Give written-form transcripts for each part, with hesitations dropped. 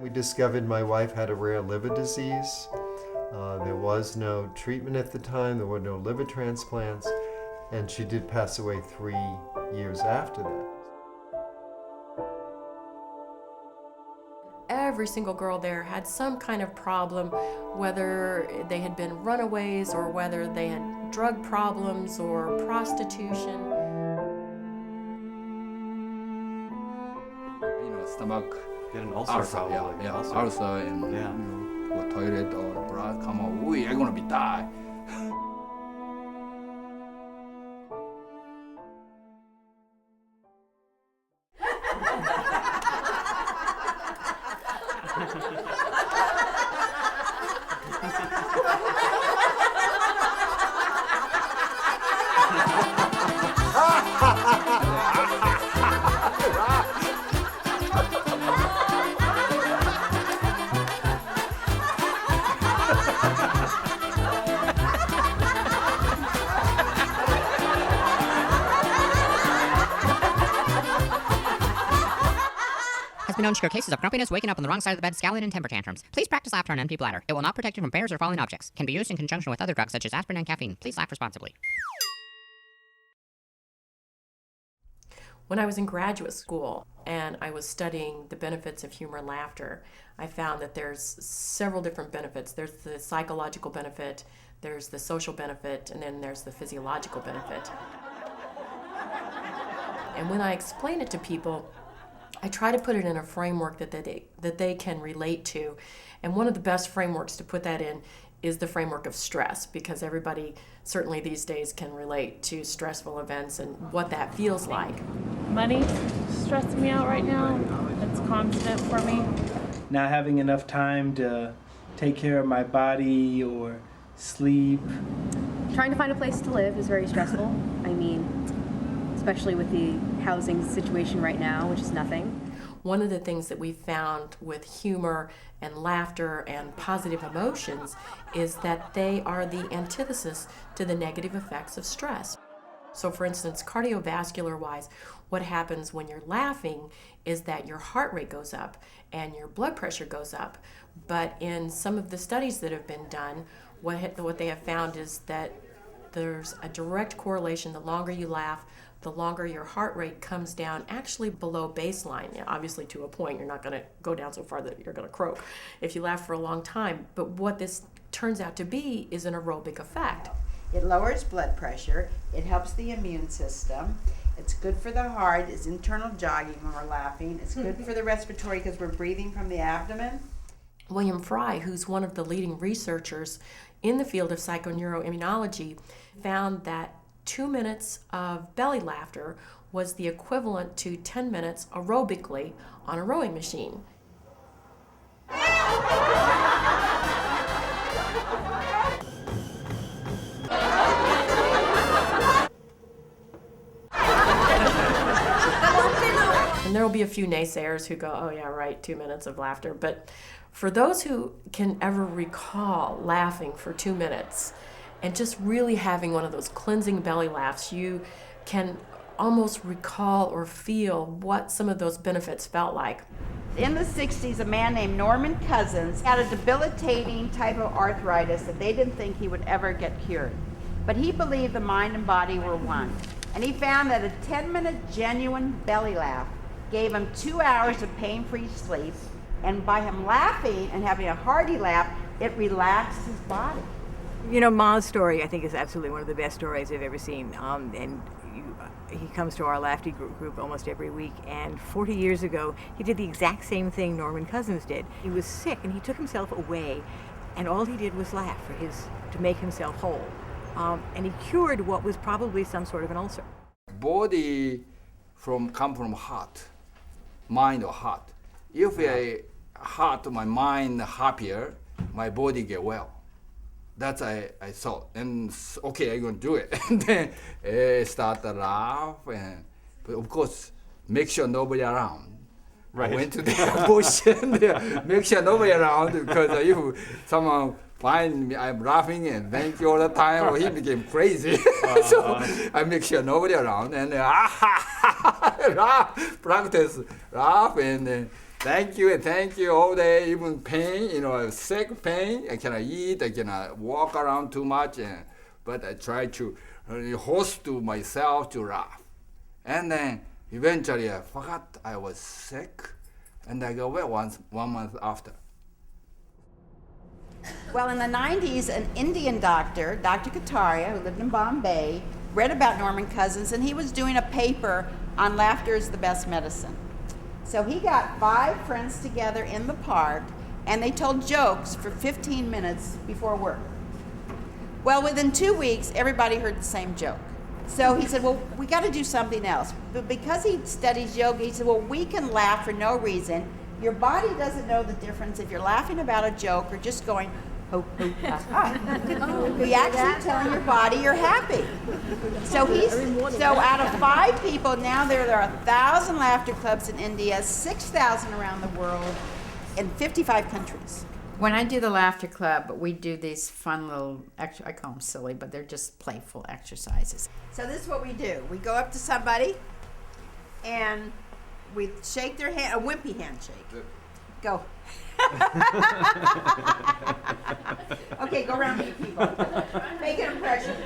We discovered my wife had a rare liver disease. There was no treatment at the time, there were no liver transplants, and she did pass away 3 years after that. Every single girl there had some kind of problem, whether they had been runaways or whether they had drug problems or prostitution. Stomach Get an ulcer probably. ulcer and go toilet or blood come out. Ooh, I'm gonna be die. Has been known to cure cases of grumpiness, waking up on the wrong side of the bed, scowling, and temper tantrums. Please practice laughter on an empty bladder. It will not protect you from bears or falling objects. Can be used in conjunction with other drugs such as aspirin and caffeine. Please laugh responsibly. When I was in graduate school and I was studying the benefits of humor and laughter, I found that there's several different benefits. There's the psychological benefit, there's the social benefit, and then there's the physiological benefit. And when I explain it to people, I try to put it in a framework that they can relate to. And one of the best frameworks to put that in is the framework of stress, because everybody certainly these days can relate to stressful events and what that feels like. Money stressing me out right now. It's constant for me. Not having enough time to take care of my body or sleep. Trying to find a place to live is very stressful. I mean, especially with the housing situation right now, which is nothing. One of the things that we found with humor and laughter and positive emotions is that they are the antithesis to the negative effects of stress. So for instance, cardiovascular-wise, what happens when you're laughing is that your heart rate goes up and your blood pressure goes up. But in some of the studies that have been done, what they have found is that there's a direct correlation. The longer you laugh, the longer your heart rate comes down, actually below baseline. Obviously to a point, you're not going to go down so far that you're going to croak if you laugh for a long time. But what this turns out to be is an aerobic effect. It lowers blood pressure, it helps the immune system, it's good for the heart, it's internal jogging when we're laughing, it's good for the respiratory because we're breathing from the abdomen. William Fry, who's one of the leading researchers in the field of psychoneuroimmunology, found that 2 minutes of belly laughter was the equivalent to 10 minutes aerobically on a rowing machine. And there will be a few naysayers who go, oh yeah, right, 2 minutes of laughter. But for those who can ever recall laughing for 2 minutes, and just really having one of those cleansing belly laughs, you can almost recall or feel what some of those benefits felt like. In the 60s, a man named Norman Cousins had a debilitating type of arthritis that they didn't think he would ever get cured. But he believed the mind and body were one. And he found that a 10-minute genuine belly laugh gave him 2 hours of pain-free sleep. And by him laughing and having a hearty laugh, it relaxed his body. You know, Ma's story, I think, is absolutely one of the best stories I've ever seen. He comes to our Lafty group almost every week, and 40 years ago, he did the exact same thing Norman Cousins did. He was sick, and he took himself away, and all he did was laugh to make himself whole. And he cured what was probably some sort of an ulcer. Body come from heart, mind or heart. If I heart, my mind happier, my body get well. That's I thought, and okay, I'm gonna do it. And then start to laugh, but of course, make sure nobody around. Right. I went to the bush and make sure nobody around, because if someone find me, I'm laughing and thank you all the time, or he became crazy. So I make sure nobody around and laugh, practice laugh, and thank you all day, even pain, sick pain. I cannot eat, I cannot walk around too much, but I try to host to myself to laugh. And then eventually I forgot I was sick, and I go well 1 month after. Well, in the 90s, an Indian doctor, Dr. Kataria, who lived in Bombay, read about Norman Cousins, and he was doing a paper on laughter is the best medicine. So he got 5 friends together in the park, and they told jokes for 15 minutes before work. Well, within 2 weeks, everybody heard the same joke. So he said, well, we got to do something else. But because he studies yoga, he said, well, we can laugh for no reason. Your body doesn't know the difference if you're laughing about a joke or just going, ho, ho, ha, ha. You're actually telling your body you're happy. So out of 5 people, now there are 1,000 laughter clubs in India, 6,000 around the world, in 55 countries. When I do the laughter club, we do these fun little, I call them silly, but they're just playful exercises. So this is what we do. We go up to somebody and we shake their hand, a wimpy handshake. Go. Okay, go around meet people. Make an impression.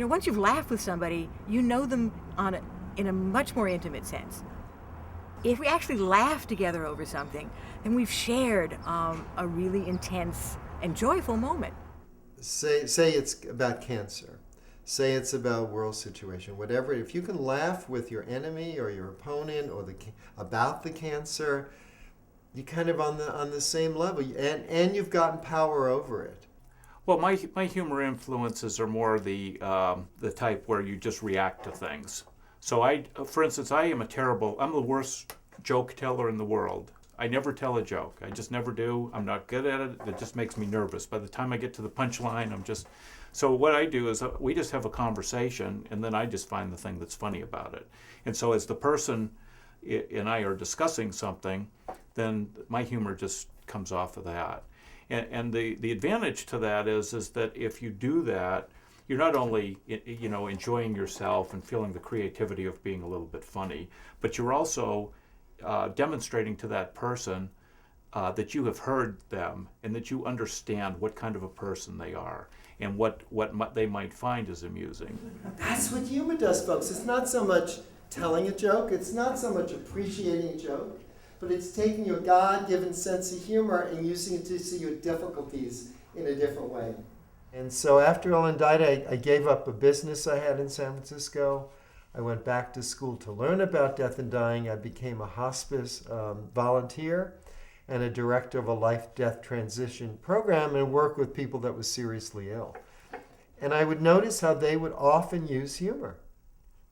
Once you've laughed with somebody, you know them in a much more intimate sense. If we actually laugh together over something, then we've shared a really intense and joyful moment. Say it's about cancer. Say it's about world situation. Whatever. If you can laugh with your enemy or your opponent or about the cancer, you're kind of on the same level, and you've gotten power over it. Well, my humor influences are more the type where you just react to things. So for instance, I'm the worst joke teller in the world. I never tell a joke. I just never do. I'm not good at it. It just makes me nervous. By the time I get to the punchline, so what I do is we just have a conversation, and then I just find the thing that's funny about it. And so as the person and I are discussing something, then my humor just comes off of that. And the advantage to that is that if you do that, you're not only enjoying yourself and feeling the creativity of being a little bit funny, but you're also demonstrating to that person that you have heard them and that you understand what kind of a person they are and what they might find as amusing. That's what humor does, folks. It's not so much telling a joke. It's not so much appreciating a joke. But it's taking your God-given sense of humor and using it to see your difficulties in a different way. And so after Ellen died, I gave up a business I had in San Francisco. I went back to school to learn about death and dying. I became a hospice volunteer and a director of a life-death transition program and worked with people that were seriously ill. And I would notice how they would often use humor.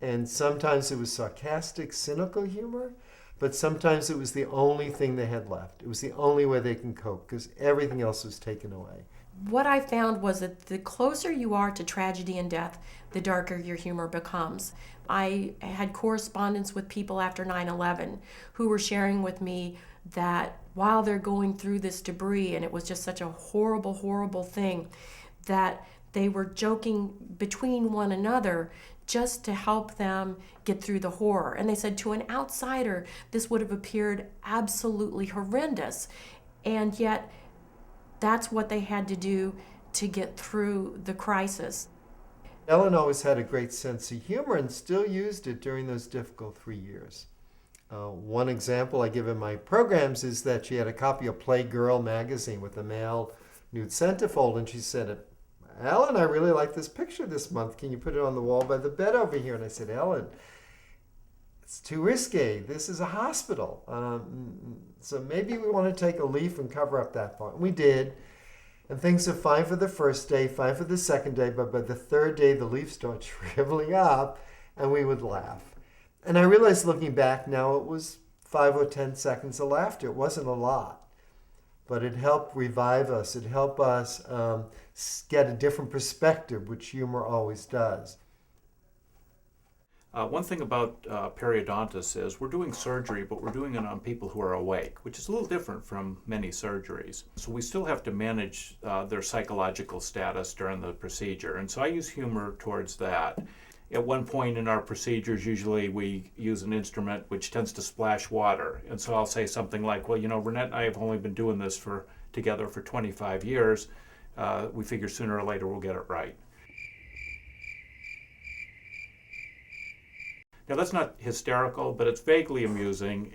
And sometimes it was sarcastic, cynical humor. But sometimes it was the only thing they had left. It was the only way they can cope because everything else was taken away. What I found was that the closer you are to tragedy and death, the darker your humor becomes. I had correspondence with people after 9/11 who were sharing with me that while they're going through this debris, and it was just such a horrible, horrible thing, that they were joking between one another just to help them get through the horror. And they said to an outsider, this would have appeared absolutely horrendous. And yet, that's what they had to do to get through the crisis. Ellen always had a great sense of humor and still used it during those difficult 3 years. One example I give in my programs is that she had a copy of Playgirl magazine with a male nude centerfold, and she said, Ellen, I really like this picture this month. Can you put it on the wall by the bed over here? And I said, Ellen, it's too risque. This is a hospital. So maybe we want to take a leaf and cover up that part. And we did. And things are fine for the first day, fine for the second day, but by the third day, the leaves start shriveling up, and we would laugh. And I realized looking back now, it was 5 or 10 seconds of laughter. It wasn't a lot. But it helped revive us. It helped us get a different perspective, which humor always does. One thing about periodontists is we're doing surgery, but we're doing it on people who are awake, which is a little different from many surgeries. So we still have to manage their psychological status during the procedure. And so I use humor towards that. At one point in our procedures, usually we use an instrument which tends to splash water. And so I'll say something like, well, you know, Renette and I have only been doing this together for 25 years. We figure sooner or later we'll get it right. Now that's not hysterical, but it's vaguely amusing.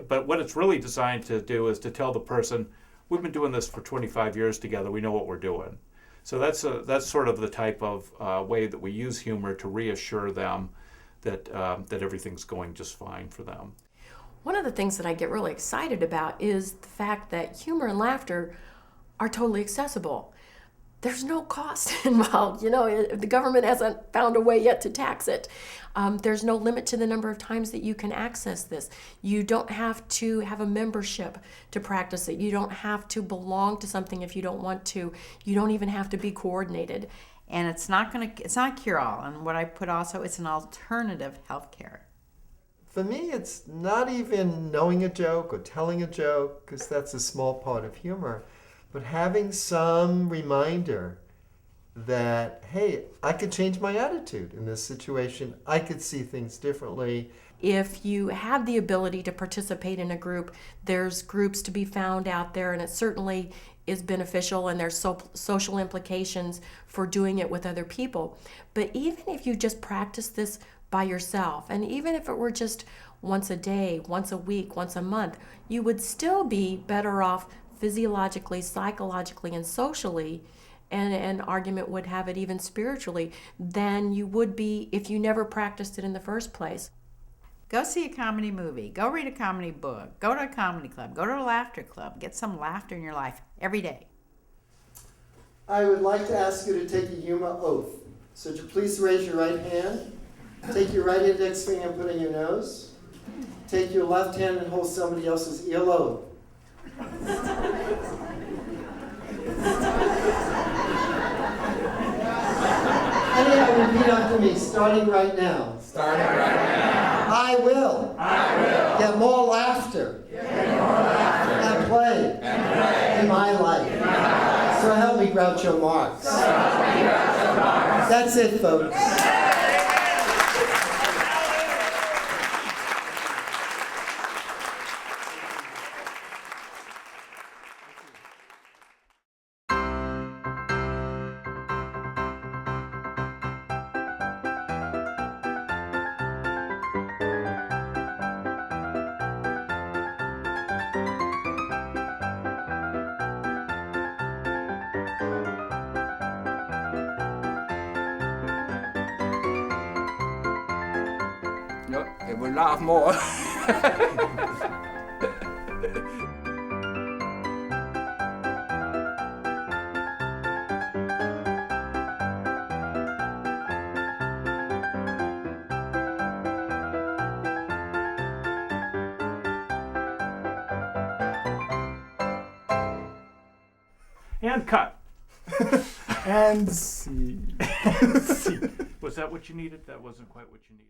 But what it's really designed to do is to tell the person, we've been doing this for 25 years together, we know what we're doing. So that's sort of the type of way that we use humor to reassure them that everything's going just fine for them. One of the things that I get really excited about is the fact that humor and laughter are totally accessible. There's no cost involved. You know, the government hasn't found a way yet to tax it. There's no limit to the number of times that you can access this. You don't have to have a membership to practice it. You don't have to belong to something if you don't want to. You don't even have to be coordinated. And it's not a cure-all. And what I put also, it's an alternative health care. For me, it's not even knowing a joke or telling a joke, because that's a small part of humor, but having some reminder that, hey, I could change my attitude in this situation. I could see things differently. If you have the ability to participate in a group, there's groups to be found out there, and it certainly is beneficial, and there's social implications for doing it with other people. But even if you just practice this by yourself, and even if it were just once a day, once a week, once a month, you would still be better off physiologically, psychologically, and socially, and an argument would have it even spiritually, than you would be if you never practiced it in the first place. Go see a comedy movie. Go read a comedy book. Go to a comedy club. Go to a laughter club. Get some laughter in your life every day. I would like to ask you to take a humor oath. So would you please raise your right hand? Take your right index finger and put it in your nose. Take your left hand and hold somebody else's earlobe. Anyhow, repeat after me, starting right now. Starting right now. I will. Get more laughter. And play. In my life. So help me, Groucho Marx. That's it, folks. No, it will laugh more. And cut. And see. Was that what you needed? That wasn't quite what you needed.